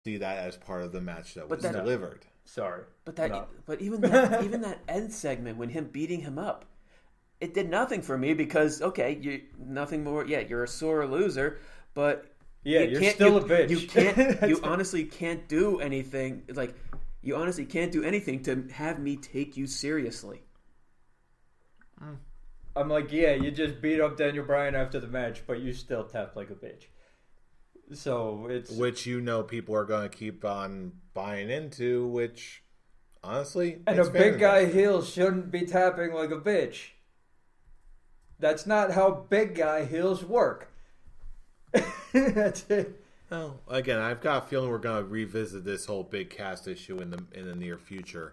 see that as part of the match that was that, delivered. Sorry. But even that end segment when him beating him up, it did nothing for me because you nothing more. Yeah, you're a sore loser, but you're still a bitch. You can't. You honestly can't do anything. Like you honestly can't do anything to have me take you seriously. I'm like, yeah, you just beat up Daniel Bryan after the match, but you still tapped like a bitch. So it's which people are going to keep on buying into. Which honestly, and a big guy heel shouldn't be tapping like a bitch. That's not how big guy heels work. That's it. Well, again, I've got a feeling we're going to revisit this whole big cast issue in the near future.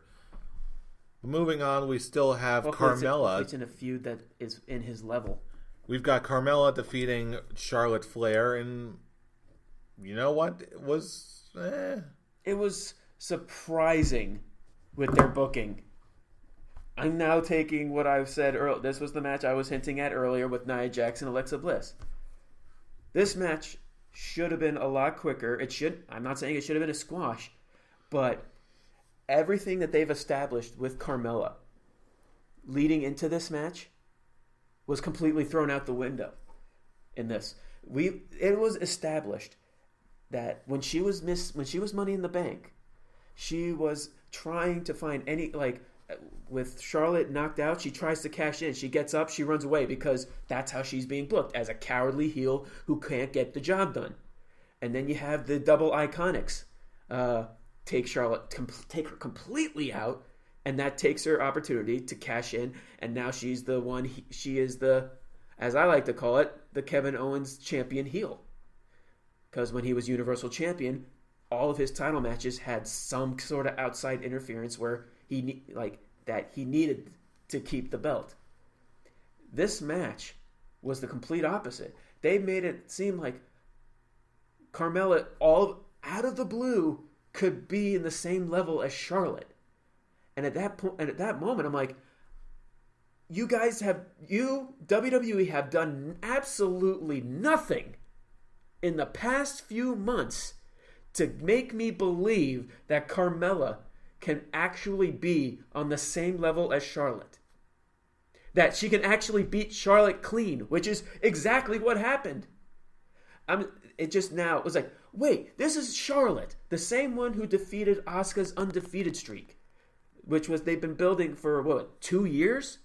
Moving on, we still have Carmella. It's in a feud that is in his level. We've got Carmella defeating Charlotte Flair, and you know what? It was surprising with their booking. I'm now taking what I've said earlier. This was the match I was hinting at earlier with Nia Jax and Alexa Bliss. This match should have been a lot quicker. I'm not saying it should have been a squash, but everything that they've established with Carmella leading into this match was completely thrown out the window in this. It was established that when she was Money in the Bank, she was trying to find with Charlotte knocked out, she tries to cash in. She gets up, she runs away because that's how she's being booked, as a cowardly heel who can't get the job done. And then you have the double iconics. Take her completely out, and that takes her opportunity to cash in, and now she's the one, she is the, as I like to call it, the Kevin Owens champion heel. Because when he was Universal Champion, all of his title matches had some sort of outside interference where he needed to keep the belt. This match was the complete opposite. They made it seem like Carmella, all out of the blue, could be in the same level as Charlotte. And at that moment, I'm like, WWE have done absolutely nothing in the past few months to make me believe that Carmella can actually be on the same level as Charlotte. That she can actually beat Charlotte clean, which is exactly what happened. It was like, wait, this is Charlotte, the same one who defeated Asuka's undefeated streak, which was they've been building for 2 years?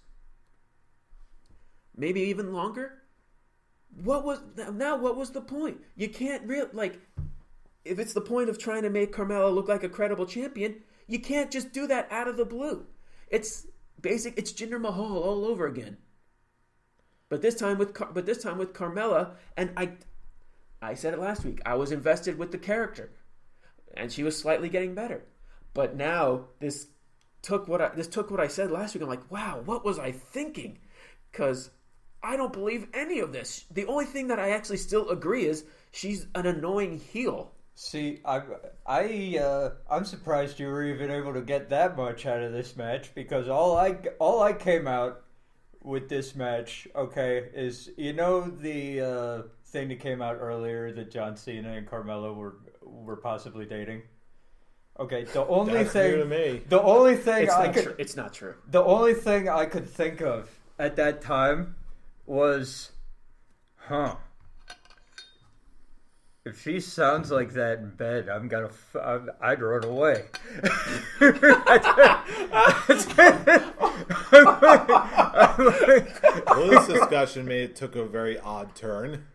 Maybe even longer? What was the point? You can't if it's the point of trying to make Carmella look like a credible champion, you can't just do that out of the blue. It's Jinder Mahal all over again. But this time with Carmella, and I said it last week, I was invested with the character, and she was slightly getting better. But now this took what I said last week. I'm like, wow, what was I thinking? Because I don't believe any of this. The only thing that I actually still agree is she's an annoying heel. See, I'm surprised you were even able to get that much out of this match, because all I came out with this match, okay, is the thing that came out earlier that John Cena and Carmella were possibly dating. Okay, the only That's thing new to me. The only thing it's not true. The only thing I could think of at that time was, if she sounds like that in bed, I'd run away. Well, this discussion took a very odd turn.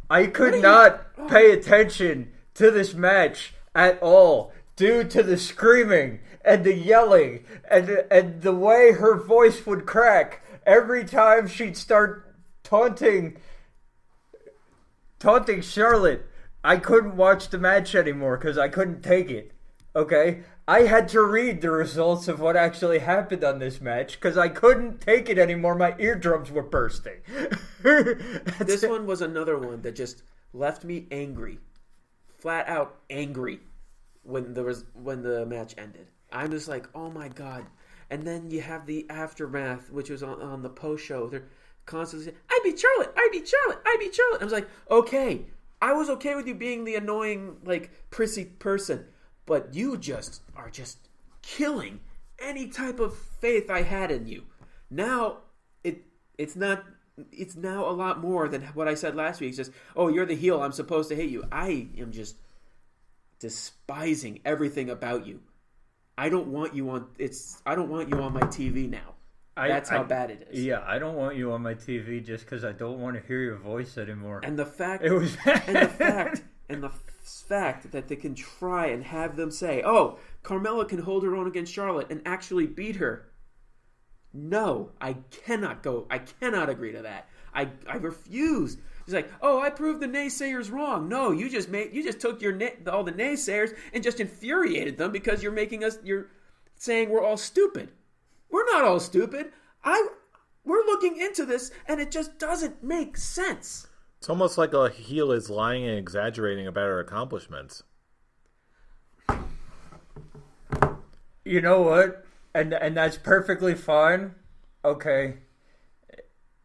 I could not pay attention to this match at all due to the screaming and the yelling and the way her voice would crack every time she'd start taunting Charlotte. I couldn't watch the match anymore because I couldn't take it. Okay? I had to read the results of what actually happened on this match because I couldn't take it anymore. My eardrums were bursting. This one was another one that just left me angry. Flat out angry when the match ended. I'm just like, oh my God. And then you have the aftermath, which was on the post show. They're constantly saying, I beat Charlotte, I beat Charlotte, I beat Charlotte. I was like, okay, I was okay with you being the annoying, like, prissy person, but you are just killing any type of faith I had in you. Now, it's now a lot more than what I said last week. It's just, oh, you're the heel, I'm supposed to hate you. I am just despising everything about you. I don't want you on my TV now. That's how bad it is. Yeah, I don't want you on my TV just because I don't want to hear your voice anymore. And the fact it was and the fact that they can try and have them say, "Oh, Carmella can hold her own against Charlotte and actually beat her." No, I cannot agree to that. I refuse. He's like, "Oh, I proved the naysayers wrong." No, you just took all the naysayers and just infuriated them because you're saying we're all stupid. We're not all stupid. We're looking into this, and it just doesn't make sense. It's almost like a heel is lying and exaggerating about her accomplishments. You know what? And that's perfectly fine. Okay.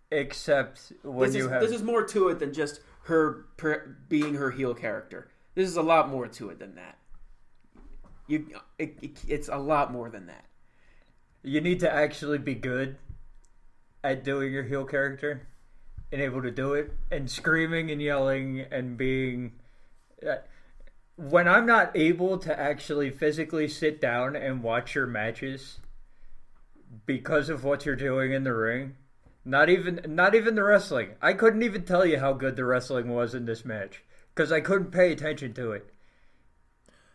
Except when this is more to it than just her being her heel character. This is a lot more to it than that. It's a lot more than that. You need to actually be good at doing your heel character and able to do it and screaming and yelling and being... When I'm not able to actually physically sit down and watch your matches because of what you're doing in the ring, not even the wrestling. I couldn't even tell you how good the wrestling was in this match because I couldn't pay attention to it.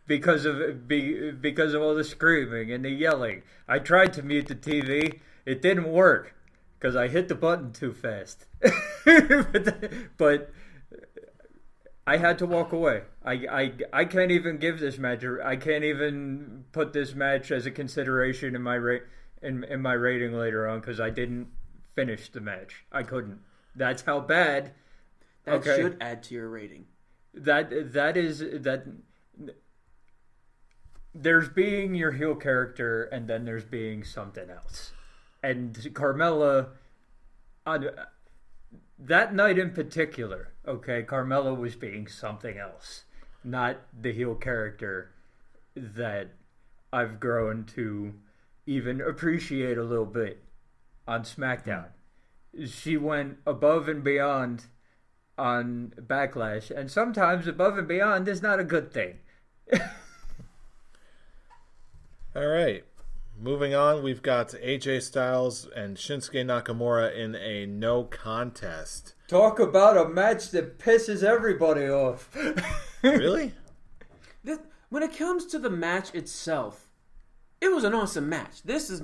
Because of all the screaming and the yelling. I tried to mute the TV. It didn't work because I hit the button too fast. But I had to walk away. I can't even give this match. I can't even put this match as a consideration in my in my rating later on because I didn't finish the match. I couldn't. That's how bad. That should add to your rating. That. There's being your heel character, and then there's being something else. And Carmella, that night in particular, okay, Carmella was being something else, not the heel character that I've grown to even appreciate a little bit on SmackDown. She went above and beyond on Backlash, and sometimes above and beyond is not a good thing. All right. Moving on, we've got AJ Styles and Shinsuke Nakamura in a no contest. Talk about a match that pisses everybody off. Really? When it comes to the match itself, it was an awesome match. This is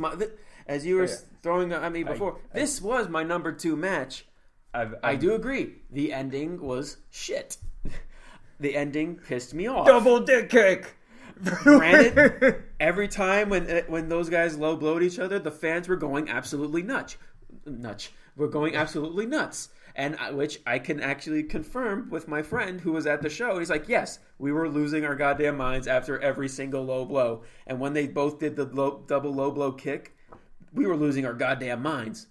as you were throwing at me before, this was my number 2 match. I do agree. The ending was shit. The ending pissed me off. Double dick kick. Granted, every time when those guys low blowed each other, the fans were going absolutely nuts. We're going absolutely nuts, and which I can actually confirm with my friend who was at the show. He's like, "Yes, we were losing our goddamn minds after every single low blow, and when they both did the double low blow kick, we were losing our goddamn minds."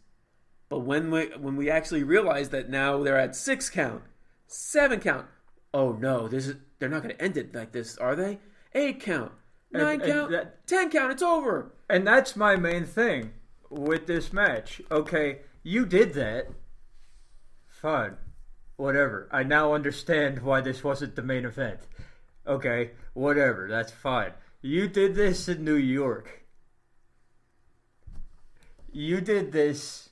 But when we actually realized that now they're at 6 count, 7 count, oh no, they're not going to end it like this, are they? 8 count, 9 count, 10 count, it's over. And that's my main thing with this match. Okay, you did that. Fine. Whatever. I now understand why this wasn't the main event. Okay, whatever. That's fine. You did this in New York. You did this.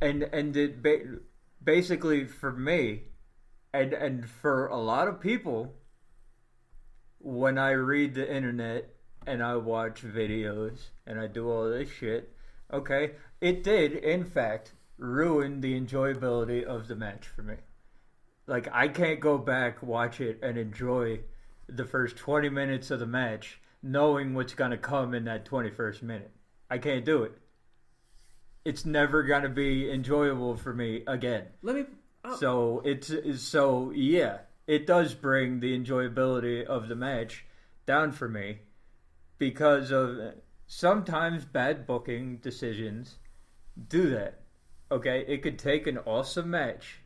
And it basically for me, and for a lot of people, when I read the internet and I watch videos and I do all this shit, okay, it did, in fact, ruin the enjoyability of the match for me. Like, I can't go back, watch it, and enjoy the first 20 minutes of the match knowing what's going to come in that 21st minute. I can't do it. It's never going to be enjoyable for me again. So yeah, it does bring the enjoyability of the match down for me because of sometimes bad booking decisions do that. Okay, it could take an awesome match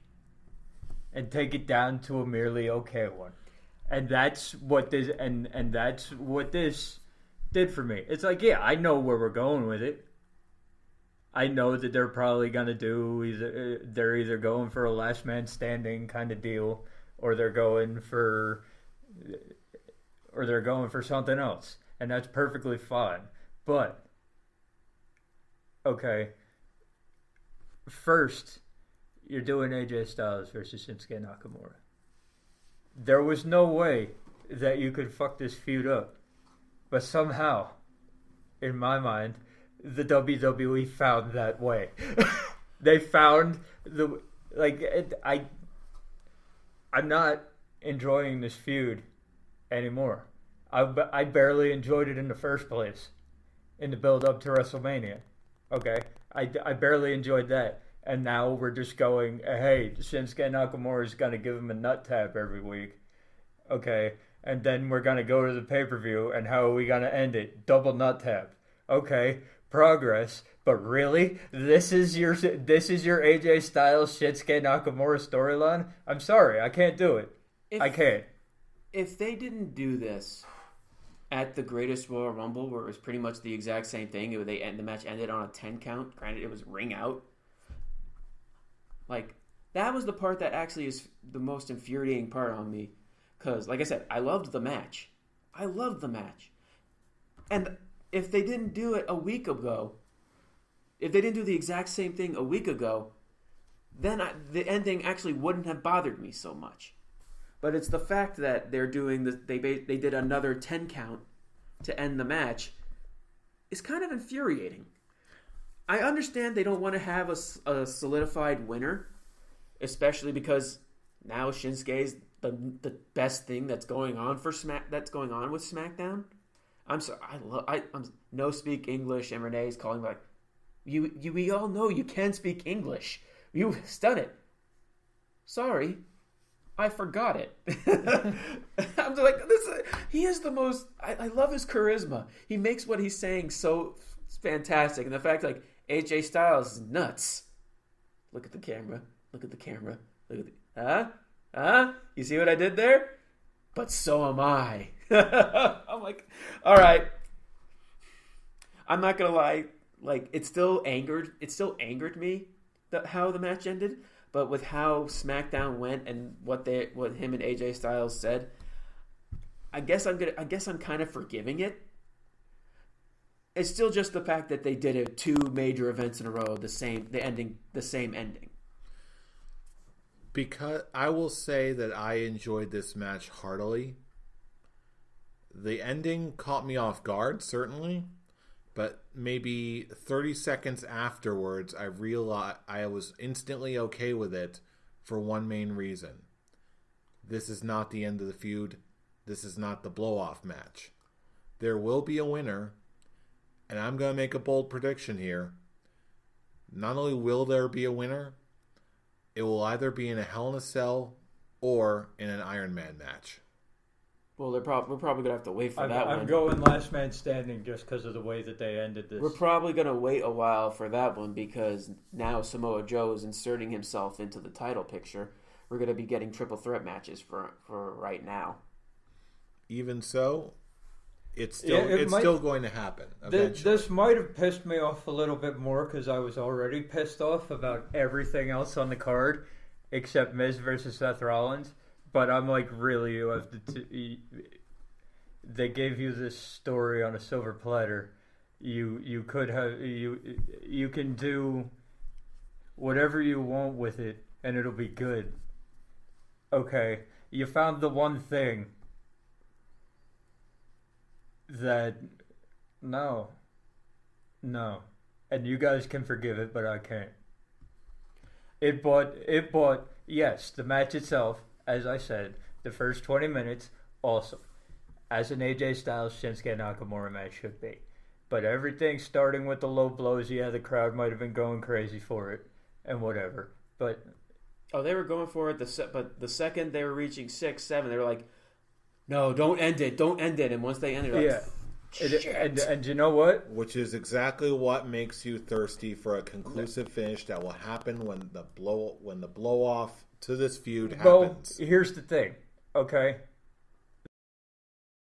and take it down to a merely okay one. And that's what this did for me. It's like, yeah, I know where we're going with it. I know that they're probably gonna they're either going for a last man standing kind of deal, or they're going for something else, and that's perfectly fine. But okay, first you're doing AJ Styles versus Shinsuke Nakamura. There was no way that you could fuck this feud up, but somehow, in my mind, the WWE found that way. They found I'm not enjoying this feud anymore. I barely enjoyed it in the first place, in the build up to WrestleMania. Okay, I barely enjoyed that, and now we're just going, hey, Shinsuke Nakamura is gonna give him a nut tap every week. Okay, and then we're gonna go to the pay-per-view, and how are we gonna end it? Double nut tap. Okay, progress, but really, this is your AJ Styles Shinsuke Nakamura storyline? I'm sorry, I can't do it. I can't. If they didn't do this at the Greatest Royal Rumble, where it was pretty much the exact same thing, the match ended on a 10 count. Granted, it was ring out. Like, that was the part that actually is the most infuriating part on me. Because, like I said, I loved the match. And if they didn't do it a week ago, if they didn't do the exact same thing a week ago, then the ending actually wouldn't have bothered me so much. But it's the fact that they're doing they did another 10 count to end the match is kind of infuriating. I understand they don't want to have a solidified winner, especially because now Shinsuke's the best thing that's going on with SmackDown. I'm sorry, I'm no speak English, and Renee's calling like, we all know you can speak English. You done it. Sorry, I forgot it. I'm like, he is the most. I love his charisma. He makes what he's saying so fantastic, and the fact like AJ Styles is nuts. Look at the camera. Look at the You see what I did there? But so am I. I'm like, all right. I'm not gonna lie. Like, it still angered me how the match ended. But with how SmackDown went and what him and AJ Styles said, I guess I'm kind of forgiving it. It's still just the fact that they did it 2 major events in a row, the same ending. Because I will say that I enjoyed this match heartily. The ending caught me off guard, certainly, but maybe 30 seconds afterwards, I realized I was instantly okay with it for one main reason. This is not the end of the feud. This is not the blow-off match. There will be a winner, and I'm going to make a bold prediction here. Not only will there be a winner, it will either be in a Hell in a Cell or in an Iron Man match. Well, we're probably going to have to wait for that one. I'm going last man standing just because of the way that they ended this. We're probably going to wait a while for that one because now Samoa Joe is inserting himself into the title picture. We're going to be getting triple threat matches for right now. Even so, it's still going to happen eventually. This might have pissed me off a little bit more because I was already pissed off about everything else on the card except Miz versus Seth Rollins. But I'm like, really, you have to. They gave you this story on a silver platter. You could have you can do whatever you want with it, and it'll be good. Okay, you found the one thing that no, and you guys can forgive it, but I can't. It bought yes, the match itself. As I said, the first 20 minutes, awesome. As an AJ Styles Shinsuke Nakamura match should be. But everything starting with the low blows, yeah, the crowd might have been going crazy for it and whatever. But they were going for it. But the second they were reaching 6, 7, they were like, "No, don't end it. And once they ended, like, yeah. And you know what? Which is exactly what makes you thirsty for a conclusive finish that will happen when the blow off to this feud Well, happens. here's the thing, okay?